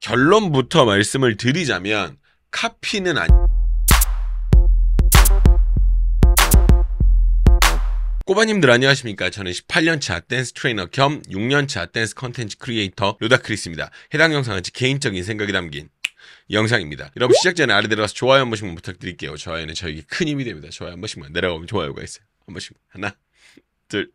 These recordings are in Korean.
결론부터 말씀을 드리자면 카피는 아니. 꼬바님들 안녕하십니까. 저는 18년차 댄스 트레이너 겸 6년차 댄스 컨텐츠 크리에이터 루다크리스입니다. 해당 영상은 제 개인적인 생각이 담긴 영상입니다. 여러분 시작 전에 아래 내려가서 좋아요 한 번씩만 부탁드릴게요. 좋아요는 저에게 큰 힘이 됩니다. 좋아요 한 번씩만 내려가면 좋아요가 있어요. 한 번씩. 하나, 둘,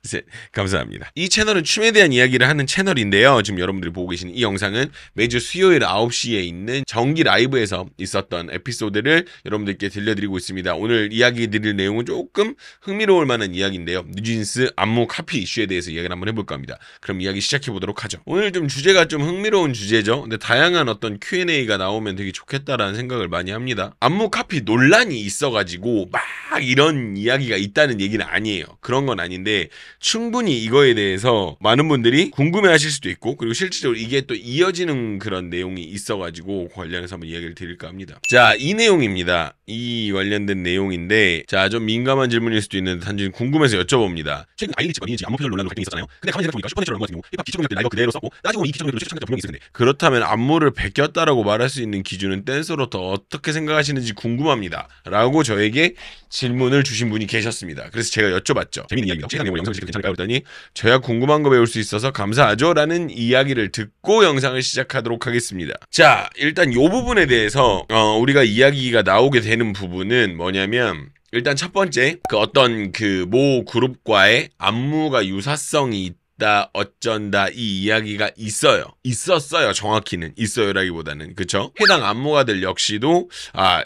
셋. 감사합니다. 이 채널은 춤에 대한 이야기를 하는 채널인데요. 지금 여러분들이 보고 계시는 이 영상은 매주 수요일 9시에 있는 정기 라이브에서 있었던 에피소드를 여러분들께 들려드리고 있습니다. 오늘 이야기 드릴 내용은 조금 흥미로울 만한 이야기인데요. 뉴진스 안무 카피 이슈에 대해서 이야기를 한번 해볼까 합니다. 그럼 이야기 시작해 보도록 하죠. 오늘 좀 주제가 좀 흥미로운 주제죠. 근데 다양한 어떤 Q&A가 나오면 되게 좋겠다라는 생각을 많이 합니다. 안무 카피 논란이 있어가지고 막 이런 이야기가 있다는 얘기는 아니에요. 그런 건 아닌데 충분히 이거에 대해서 많은 분들이 궁금해하실 수도 있고, 그리고 실질적으로 이게 또 이어지는 그런 내용이 있어가지고 관련해서 한번 이야기를 드릴까 합니다. 자, 이 내용입니다. 이 관련된 내용인데, 자, 좀 민감한 질문일 수도 있는데 단순히 궁금해서 여쭤봅니다. 최근 아이리치과 니은지 안무 표절 논란으로 갈등이 있었잖아요. 근데 가만히 생각해보니까 슈퍼내추럴 같은 경우 힙합 기초경력 때 라이버 그대로 썼고, 따지고 보면 이 기초경력도 최첨단자 분명히 있을 텐데, 그렇다면 안무를 베꼈다라고 말할 수 있는 기준은 댄서로부터 어떻게 생각하시는지 궁금합니다 라고 저에게 질문을 주신 분이 계셨습니다. 그래서 제가 여쭤봤죠. 재밌는 이야기입니다. 혹시 해당 내용을 영상을 찍을 괜찮을까요? 그랬더니 저야 궁금한 거 배울 수 있어서 감사하죠 라는 이야기를 듣고 영상을 시작하도록 하겠습니다. 자, 일단 이 부분에 대해서 우리가 이야기가 나오게 되는 부분은 뭐냐면, 일단 첫 번째, 그 어떤 그 모 그룹과의 안무가 유사성이 있다 어쩐다 이 이야기가 있었어요. 정확히는 있어요라기보다는, 그쵸? 해당 안무가들 역시도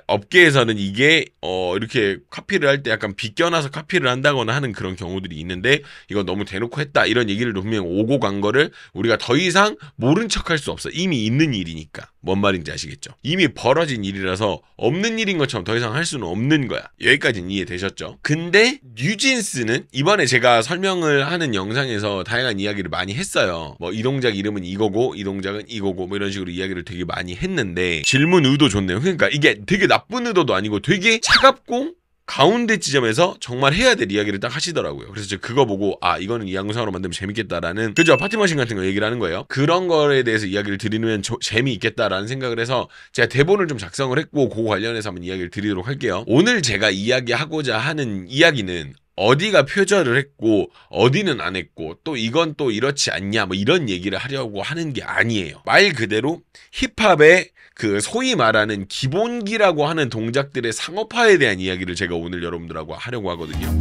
업계에서는 이게 이렇게 카피를 할 때 약간 비껴나서 카피를 한다거나 하는 그런 경우들이 있는데, 이거 너무 대놓고 했다 이런 얘기를 분명 오고 간 거를 우리가 더 이상 모른 척할 수 없어. 이미 있는 일이니까. 뭔 말인지 아시겠죠? 이미 벌어진 일이라서 없는 일인 것처럼 더 이상 할 수는 없는 거야. 여기까지는 이해되셨죠? 근데 뉴진스는 이번에 제가 설명을 하는 영상에서 다양한 이야기를 많이 했어요. 뭐 이 동작 이름은 이거고 이 동작은 이거고 뭐 이런 식으로 이야기를 되게 많이 했는데, 질문 의도 좋네요. 그러니까 이게 되게 나쁜 의도도 아니고 되게 차갑고 가운데 지점에서 정말 해야 될 이야기를 딱 하시더라고요. 그래서 제가 그거 보고 이거는 이 영상으로 만들면 재밌겠다라는, 그죠? 파티머신 같은 거 얘기를 하는 거예요. 그런 거에 대해서 이야기를 드리면 재미있겠다라는 생각을 해서 제가 대본을 좀 작성을 했고, 그거 관련해서 한번 이야기를 드리도록 할게요. 오늘 제가 이야기하고자 하는 이야기는 어디가 표절을 했고 어디는 안 했고 또 이건 또 이렇지 않냐 뭐 이런 얘기를 하려고 하는 게 아니에요. 말 그대로 힙합의 그 소위 말하는 기본기라고 하는 동작들의 상업화에 대한 이야기를 제가 오늘 여러분들하고 하려고 하거든요.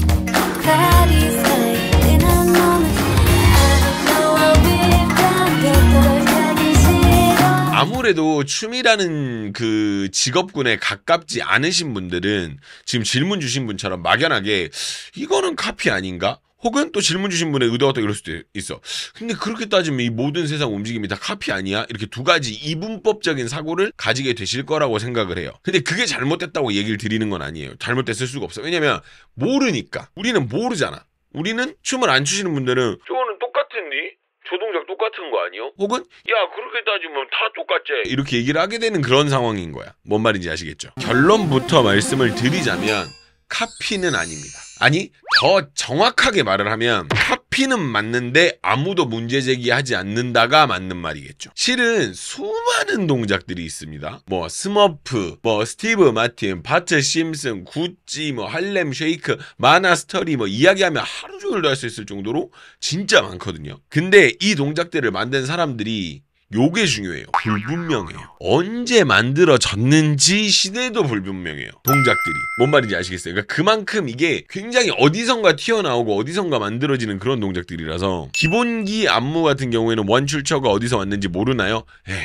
아무래도 춤이라는 그 직업군에 가깝지 않으신 분들은 지금 질문 주신 분처럼 막연하게 이거는 카피 아닌가? 혹은 또 질문 주신 분의 의도가 또 이럴 수도 있어. 근데 그렇게 따지면 이 모든 세상 움직임이 다 카피 아니야? 이렇게 두 가지 이분법적인 사고를 가지게 되실 거라고 생각을 해요. 근데 그게 잘못됐다고 얘기를 드리는 건 아니에요. 잘못됐을 수가 없어. 왜냐면 모르니까. 우리는 모르잖아. 우리는 춤을 안 추시는 분들은 저거는 똑같은데? 저 동작 똑같은 거 아니요? 혹은 야 그렇게 따지면 다 똑같지 이렇게 얘기를 하게 되는 그런 상황인 거야. 뭔 말인지 아시겠죠? 결론부터 말씀을 드리자면 카피는 아닙니다. 아니, 더 정확하게 말을 하면 카피는 맞는데 아무도 문제 제기하지 않는다가 맞는 말이겠죠. 실은 수많은 동작들이 있습니다. 뭐 스머프, 뭐 스티브 마틴, 바트 심슨, 구찌, 뭐 할렘 쉐이크, 마나 스터리 뭐 이야기하면 하루 종일도 할 수 있을 정도로 진짜 많거든요. 근데 이 동작들을 만든 사람들이 요게 중요해요. 불분명해요. 언제 만들어졌는지 시대도 불분명해요. 동작들이. 뭔 말인지 아시겠어요? 그러니까 그만큼 이게 굉장히 어디선가 튀어나오고 어디선가 만들어지는 그런 동작들이라서, 기본기 안무 같은 경우에는 원출처가 어디서 왔는지 모르나요?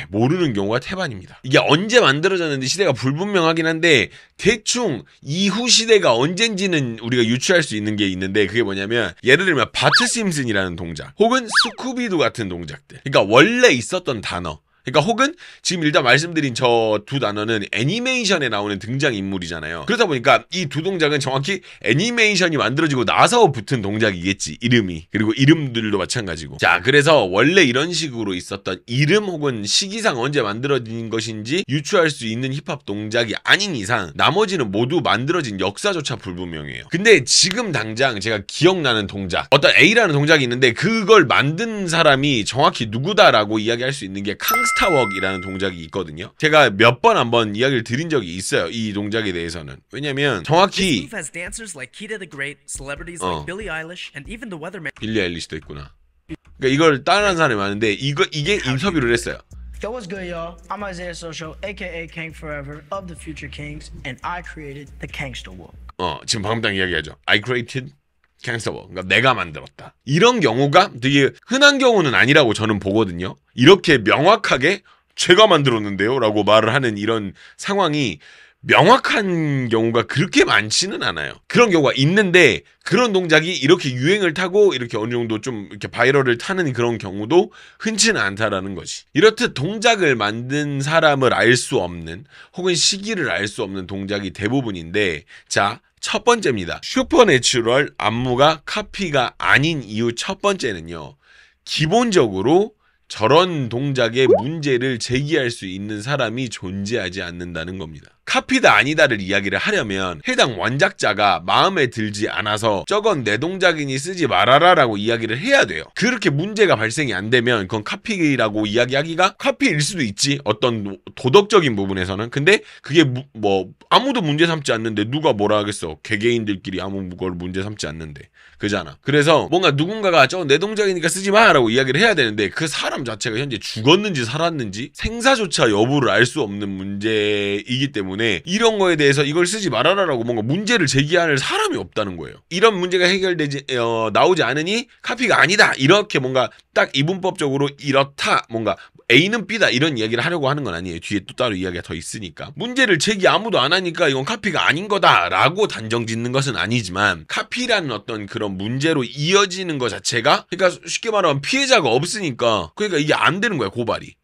모르는 경우가 태반입니다. 이게 언제 만들어졌는지 시대가 불분명하긴 한데 대충 이후 시대가 언젠지는 우리가 유추할 수 있는 게 있는데, 그게 뭐냐면 예를 들면 바트 심슨이라는 동작 혹은 스쿠비두 같은 동작들, 그러니까 원래 있었던 단어, 그러니까 혹은 지금 일단 말씀드린 저 두 단어는 애니메이션에 나오는 등장인물이잖아요. 그러다 보니까 이 두 동작은 정확히 애니메이션이 만들어지고 나서 붙은 동작이겠지, 이름이. 그리고 이름들도 마찬가지고. 자, 그래서 원래 이런 식으로 있었던 이름 혹은 시기상 언제 만들어진 것인지 유추할 수 있는 힙합 동작이 아닌 이상 나머지는 모두 만들어진 역사조차 불분명해요. 근데 지금 당장 제가 기억나는 동작, 어떤 A라는 동작이 있는데 그걸 만든 사람이 정확히 누구다라고 이야기할 수 있는 게 캉스타 캉스타웍이라는 동작이 있거든요. 제가 몇 번 한번 이야기를 드린 적이 있어요. 이 동작에 대해서는. 왜냐면 정확히 빌리 아일리시도 있구나. 그러니까 이걸 따라하는 사람이 많은데 이게 인터뷰를 했어요. Yo, what's good, y'all? I'm Isaiah Social, aka King Forever of the Future Kings, and I created the Gangsta Walk. 지금 방금 딱 이야기하죠. I created Gangsta Walk. 그러니까 내가 만들었다. 이런 경우가 되게 흔한 경우는 아니라고 저는 보거든요. 이렇게 명확하게 제가 만들었는데요? 라고 말을 하는 이런 상황이 명확한 경우가 그렇게 많지는 않아요. 그런 경우가 있는데 그런 동작이 이렇게 유행을 타고 이렇게 어느 정도 좀 이렇게 바이럴을 타는 그런 경우도 흔치는 않다라는 거지. 이렇듯 동작을 만든 사람을 알 수 없는 혹은 시기를 알 수 없는 동작이 대부분인데, 자, 첫 번째입니다. 슈퍼내추럴 안무가 카피가 아닌 이유 첫 번째는요, 기본적으로 저런 동작에 문제를 제기할 수 있는 사람이 존재하지 않는다는 겁니다. 카피다 아니다를 이야기를 하려면 해당 원작자가 마음에 들지 않아서 저건 내 동작이니 쓰지 말아라 라고 이야기를 해야 돼요. 그렇게 문제가 발생이 안 되면 그건 카피라고 이야기하기가, 카피일 수도 있지, 어떤 도덕적인 부분에서는. 근데 그게 뭐 아무도 문제 삼지 않는데 누가 뭐라 하겠어. 개개인들끼리 아무 걸 문제 삼지 않는데. 그잖아. 그래서 뭔가 누군가가 저건 내 동작이니까 쓰지 마 라고 이야기를 해야 되는데, 그 사람 자체가 현재 죽었는지 살았는지 생사조차 여부를 알 수 없는 문제이기 때문에 이런 거에 대해서 이걸 쓰지 말아라라고 뭔가 문제를 제기할 사람이 없다는 거예요. 이런 문제가 해결되지 나오지 않으니 카피가 아니다, 이렇게 뭔가 딱 이분법적으로 이렇다, 뭔가 A는 B다 이런 이야기를 하려고 하는 건 아니에요. 뒤에 또 따로 이야기가 더 있으니까. 문제를 제기 아무도 안 하니까 이건 카피가 아닌 거다 라고 단정 짓는 것은 아니지만, 카피라는 어떤 그런 문제로 이어지는 것 자체가, 그러니까 쉽게 말하면 피해자가 없으니까, 그러니까 이게 안 되는 거야, 고발이.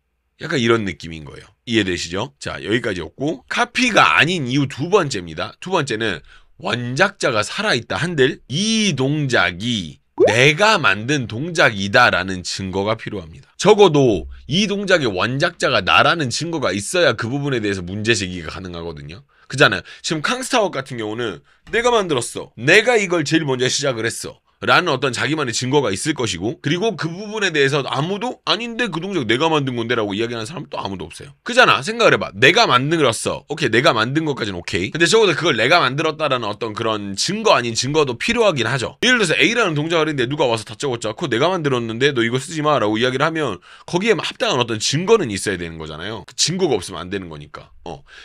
약간 이런 느낌인 거예요. 이해되시죠? 자, 여기까지였고, 카피가 아닌 이유 두 번째입니다. 두 번째는 원작자가 살아있다 한들 이 동작이 내가 만든 동작이다라는 증거가 필요합니다. 적어도 이 동작의 원작자가 나라는 증거가 있어야 그 부분에 대해서 문제 제기가 가능하거든요. 그잖아요. 지금 캉스타워 같은 경우는 내가 만들었어, 내가 이걸 제일 먼저 시작을 했어 라는 어떤 자기만의 증거가 있을 것이고, 그리고 그 부분에 대해서 아무도 아닌데 그 동작 내가 만든 건데 라고 이야기하는 사람은 또 아무도 없어요. 그잖아. 생각을 해봐. 내가 만들었어. 오케이, 내가 만든 것까지는 오케이. 근데 적어도 그걸 내가 만들었다라는 어떤 그런 증거 아닌 증거도 필요하긴 하죠. 예를 들어서 A라는 동작을 했는데 누가 와서 다짜고짜 그거 내가 만들었는데 너 이거 쓰지 마 라고 이야기를 하면 거기에 합당한 어떤 증거는 있어야 되는 거잖아요. 그 증거가 없으면 안 되는 거니까.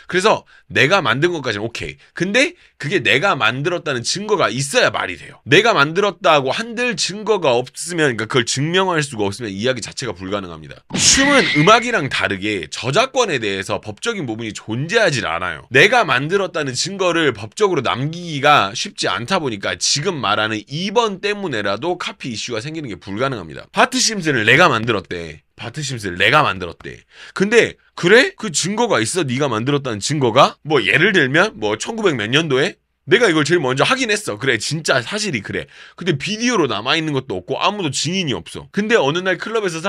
그래서 내가 만든 것까지는 오케이. 근데 그게 내가 만들었다는 증거가 있어야 말이 돼요. 내가 만들었다고 한들 증거가 없으면, 그러니까 그걸 증명할 수가 없으면 이야기 자체가 불가능합니다. 춤은 음악이랑 다르게 저작권에 대해서 법적인 부분이 존재하지 않아요. 내가 만들었다는 증거를 법적으로 남기기가 쉽지 않다 보니까 지금 말하는 2번 때문에라도 카피 이슈가 생기는 게 불가능합니다. 바트 심슨을 내가 만들었대. 바트심스를 내가 만들었대. 근데 그래? 그 증거가 있어? 네가 만들었다는 증거가? 뭐 예를 들면 뭐 1900 몇 년도에 내가 이걸 제일 먼저 하긴 했어. 그래, 진짜 사실이 그래. 근데 비디오로 남아있는 것도 없고 아무도 증인이 없어. 근데 어느 날 클럽에서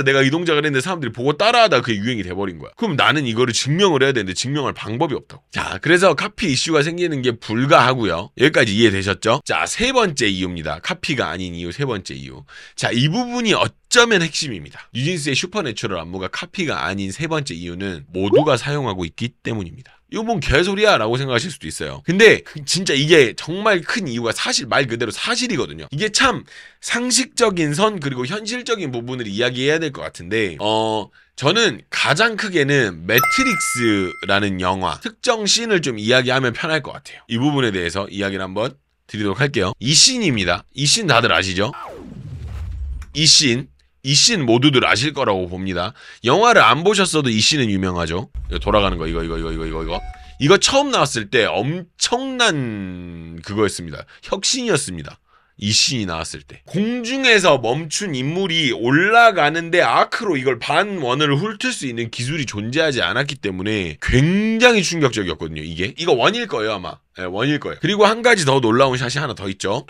내가 이 동작을 했는데 사람들이 보고 따라하다 그게 유행이 돼버린 거야. 그럼 나는 이거를 증명을 해야 되는데 증명할 방법이 없다고. 자, 그래서 카피 이슈가 생기는 게 불가하고요. 여기까지 이해되셨죠? 자, 세 번째 이유입니다. 카피가 아닌 이유 세 번째 이유. 자, 이 부분이 어쩌면 핵심입니다. 뉴진스의 슈퍼내추럴 안무가 카피가 아닌 세 번째 이유는 모두가 사용하고 있기 때문입니다. 이거 뭔 개소리야 라고 생각하실 수도 있어요. 근데 진짜 이게 정말 큰 이유가 사실 말 그대로 사실이거든요. 이게 참 상식적인 선 그리고 현실적인 부분을 이야기해야 될 것 같은데, 저는 가장 크게는 매트릭스라는 영화 특정 씬을 좀 이야기하면 편할 것 같아요. 이 부분에 대해서 이야기를 한번 드리도록 할게요. 이 씬입니다. 이 씬 다들 아시죠? 이 씬 모두들 아실 거라고 봅니다. 영화를 안 보셨어도 이 씬은 유명하죠. 돌아가는 거 이거 처음 나왔을 때 엄청난 그거였습니다. 혁신이었습니다. 이 씬이 나왔을 때 공중에서 멈춘 인물이 올라가는데 아크로 이걸 반원을 훑을 수 있는 기술이 존재하지 않았기 때문에 굉장히 충격적이었거든요. 이거 원일 거예요 아마. 네, 원일 거예요. 그리고 한 가지 더 놀라운 샷이 하나 더 있죠.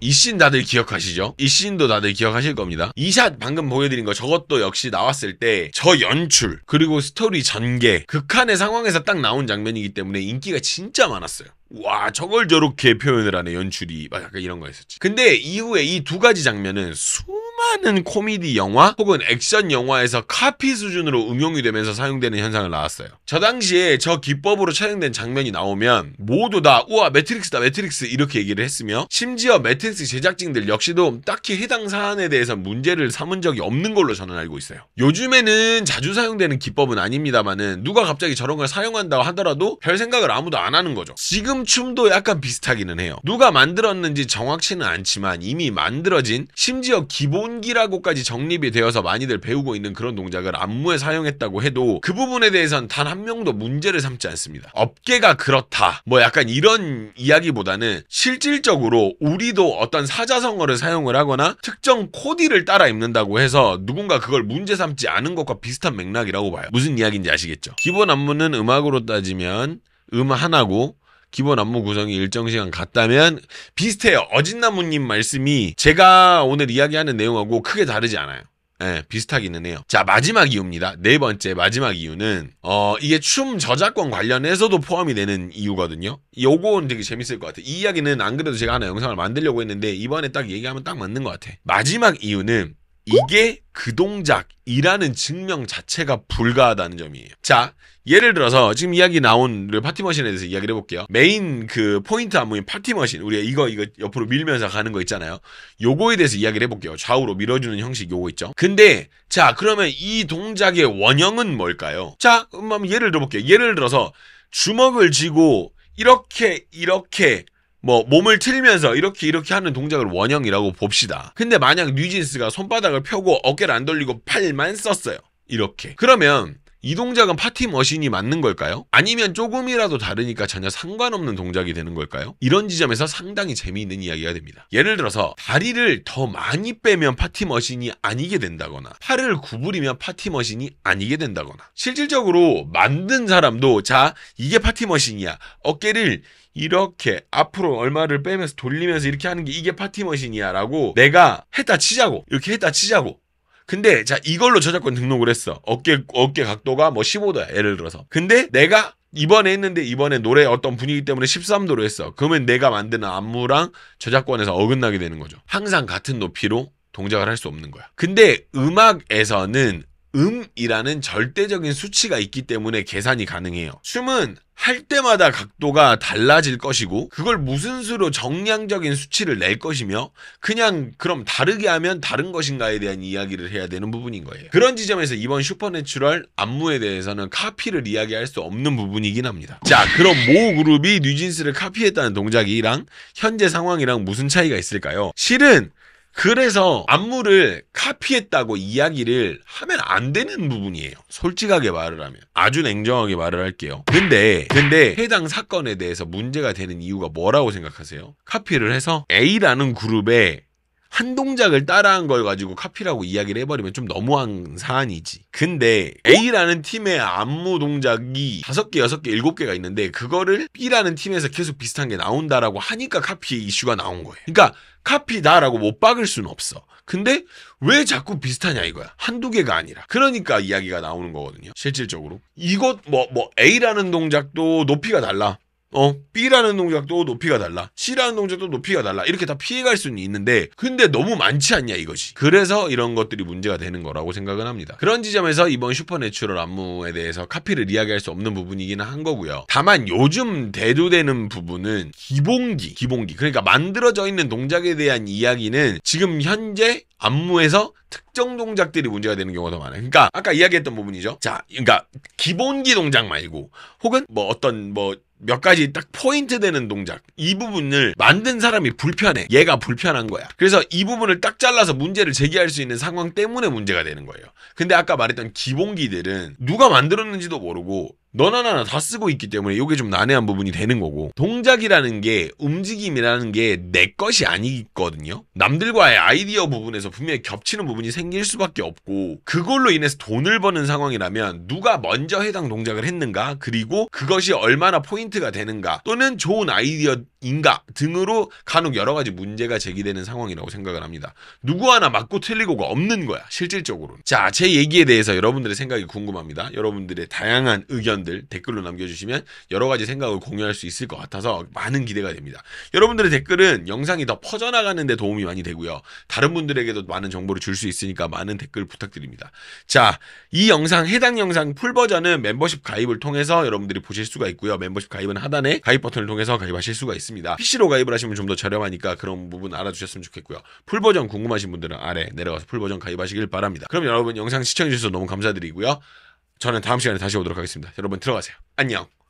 이 씬 다들 기억하시죠? 이 씬도 다들 기억하실 겁니다. 이 샷 방금 보여드린 거 저것도 역시 나왔을 때 저 연출 그리고 스토리 전개 극한의 상황에서 딱 나온 장면이기 때문에 인기가 진짜 많았어요. 와 저걸 저렇게 표현을 하네 연출이 막 약간 이런 거였었지. 근데 이후에 이 두 가지 장면은 수많은 코미디 영화 혹은 액션 영화에서 카피 수준으로 응용이 되면서 사용되는 현상을 낳았어요. 저 당시에 저 기법으로 촬영된 장면이 나오면 모두 다 우와 매트릭스다 매트릭스 이렇게 얘기를 했으며 심지어 매트릭스 제작진들 역시도 딱히 해당 사안에 대해서 문제를 삼은 적이 없는 걸로 저는 알고 있어요. 요즘에는 자주 사용되는 기법은 아닙니다만은 누가 갑자기 저런 걸 사용한다고 하더라도 별 생각을 아무도 안 하는 거죠. 지금 춤도 약간 비슷하기는 해요. 누가 만들었는지 정확치는 않지만 이미 만들어진 심지어 기본기라고까지 정립이 되어서 많이들 배우고 있는 그런 동작을 안무에 사용했다고 해도 그 부분에 대해선 단 한 명도 문제를 삼지 않습니다. 업계가 그렇다 뭐 약간 이런 이야기보다는 실질적으로 우리도 어떤 사자성어를 사용을 하거나 특정 코디를 따라 입는다고 해서 누군가 그걸 문제 삼지 않은 것과 비슷한 맥락이라고 봐요. 무슨 이야기인지 아시겠죠? 기본 안무는 음악으로 따지면 하나고 기본 안무 구성이 일정 시간 같다면 비슷해요. 어진나무님 말씀이 제가 오늘 이야기하는 내용하고 크게 다르지 않아요. 네, 비슷하기는 해요. 자, 마지막 이유입니다. 네 번째 마지막 이유는 이게 춤 저작권 관련해서도 포함이 되는 이유거든요. 요건 되게 재밌을 것 같아요. 이 이야기는 안 그래도 제가 하나 영상을 만들려고 했는데 이번에 딱 얘기하면 딱 맞는 것 같아. 마지막 이유는 이게 그 동작이라는 증명 자체가 불가하다는 점이에요. 자, 예를 들어서 지금 이야기 나온 파티머신에 대해서 이야기를 해볼게요. 메인 그 포인트 안무인 파티머신 우리가 이거 옆으로 밀면서 가는 거 있잖아요. 요거에 대해서 이야기를 해볼게요. 좌우로 밀어주는 형식 요거 있죠. 근데 자 그러면 이 동작의 원형은 뭘까요? 자 한번 예를 들어볼게요. 예를 들어서 주먹을 쥐고 이렇게 뭐 몸을 틀면서 이렇게 하는 동작을 원형이라고 봅시다. 근데 만약 뉴진스가 손바닥을 펴고 어깨를 안 돌리고 팔만 썼어요. 이렇게. 그러면 이 동작은 파티머신이 맞는 걸까요? 아니면 조금이라도 다르니까 전혀 상관없는 동작이 되는 걸까요? 이런 지점에서 상당히 재미있는 이야기가 됩니다. 예를 들어서 다리를 더 많이 빼면 파티머신이 아니게 된다거나 팔을 구부리면 파티머신이 아니게 된다거나 실질적으로 만든 사람도 자 이게 파티머신이야. 어깨를 이렇게 앞으로 얼마를 빼면서 돌리면서 이렇게 하는 게 이게 파티머신이야 라고 내가 했다 치자고 이렇게 했다 치자고 근데 자 이걸로 저작권 등록을 했어. 어깨 각도가 뭐 15도야 예를 들어서. 근데 내가 이번에 했는데 이번에 노래 어떤 분위기 때문에 13도로 했어. 그러면 내가 만드는 안무랑 저작권에서 어긋나게 되는 거죠. 항상 같은 높이로 동작을 할 수 없는 거야. 근데 음악에서는 음이라는 절대적인 수치가 있기 때문에 계산이 가능해요. 춤은 할 때마다 각도가 달라질 것이고 그걸 무슨 수로 정량적인 수치를 낼 것이며 그냥 그럼 다르게 하면 다른 것인가에 대한 이야기를 해야 되는 부분인 거예요. 그런 지점에서 이번 슈퍼내추럴 안무에 대해서는 카피를 이야기할 수 없는 부분이긴 합니다. 자 그럼 모 그룹이 뉴진스를 카피했다는 동작이랑 현재 상황이랑 무슨 차이가 있을까요? 실은 그래서 안무를 카피했다고 이야기를 하면 안 되는 부분이에요. 솔직하게 말을 하면. 아주 냉정하게 말을 할게요. 근데 해당 사건에 대해서 문제가 되는 이유가 뭐라고 생각하세요? 카피를 해서 A라는 그룹에 한 동작을 따라한 걸 가지고 카피라고 이야기를 해버리면 좀 너무한 사안이지. 근데 A라는 팀의 안무 동작이 5개, 6개, 7개가 있는데 그거를 B라는 팀에서 계속 비슷한 게 나온다라고 하니까 카피 이슈가 나온 거예요. 그러니까 카피다라고 못 박을 수는 없어. 근데 왜 자꾸 비슷하냐 이거야. 한두 개가 아니라. 그러니까 이야기가 나오는 거거든요. 실질적으로. 이것 뭐 A라는 동작도 높이가 달라. B라는 동작도 높이가 달라. C라는 동작도 높이가 달라. 이렇게 다 피해갈 수는 있는데 근데 너무 많지 않냐 이거지. 그래서 이런 것들이 문제가 되는 거라고 생각은 합니다. 그런 지점에서 이번 슈퍼내추럴 안무에 대해서 카피를 이야기할 수 없는 부분이기는 한 거고요. 다만 요즘 대두되는 부분은 기본기. 그러니까 만들어져 있는 동작에 대한 이야기는 지금 현재 안무에서 특정 동작들이 문제가 되는 경우가 더 많아요. 그러니까 아까 이야기했던 부분이죠. 자, 그러니까 기본기 동작 말고 혹은 뭐 어떤 몇 가지 딱 포인트 되는 동작 이 부분을 만든 사람이 불편해. 얘가 불편한 거야. 그래서 이 부분을 딱 잘라서 문제를 제기할 수 있는 상황 때문에 문제가 되는 거예요. 근데 아까 말했던 기본기들은 누가 만들었는지도 모르고 너나 나나 다 쓰고 있기 때문에 이게 좀 난해한 부분이 되는 거고, 동작이라는 게, 움직임이라는 게 내 것이 아니거든요. 남들과의 아이디어 부분에서 분명히 겹치는 부분이 생길 수밖에 없고, 그걸로 인해서 돈을 버는 상황이라면 누가 먼저 해당 동작을 했는가, 그리고 그것이 얼마나 포인트가 되는가, 또는 좋은 아이디어인가 등으로 간혹 여러 가지 문제가 제기되는 상황이라고 생각을 합니다. 누구 하나 맞고 틀리고가 없는 거야, 실질적으로는. 자, 제 얘기에 대해서 여러분들의 생각이 궁금합니다. 여러분들의 다양한 의견들 댓글로 남겨주시면 여러 가지 생각을 공유할 수 있을 것 같아서 많은 기대가 됩니다. 여러분들의 댓글은 영상이 더 퍼져나가는 데 도움이 많이 되고요. 다른 분들에게도 많은 정보를 줄 수 있으니까 많은 댓글 부탁드립니다. 자, 이 영상, 해당 영상 풀 버전은 멤버십 가입을 통해서 여러분들이 보실 수가 있고요. 멤버십 가입은 하단에 가입 버튼을 통해서 가입하실 수가 있습니다. PC로 가입을 하시면 좀 더 저렴하니까 그런 부분 알아주셨으면 좋겠고요. 풀 버전 궁금하신 분들은 아래 내려가서 풀 버전 가입하시길 바랍니다. 그럼 여러분 영상 시청해주셔서 너무 감사드리고요. 저는 다음 시간에 다시 오도록 하겠습니다. 여러분 들어가세요. 안녕.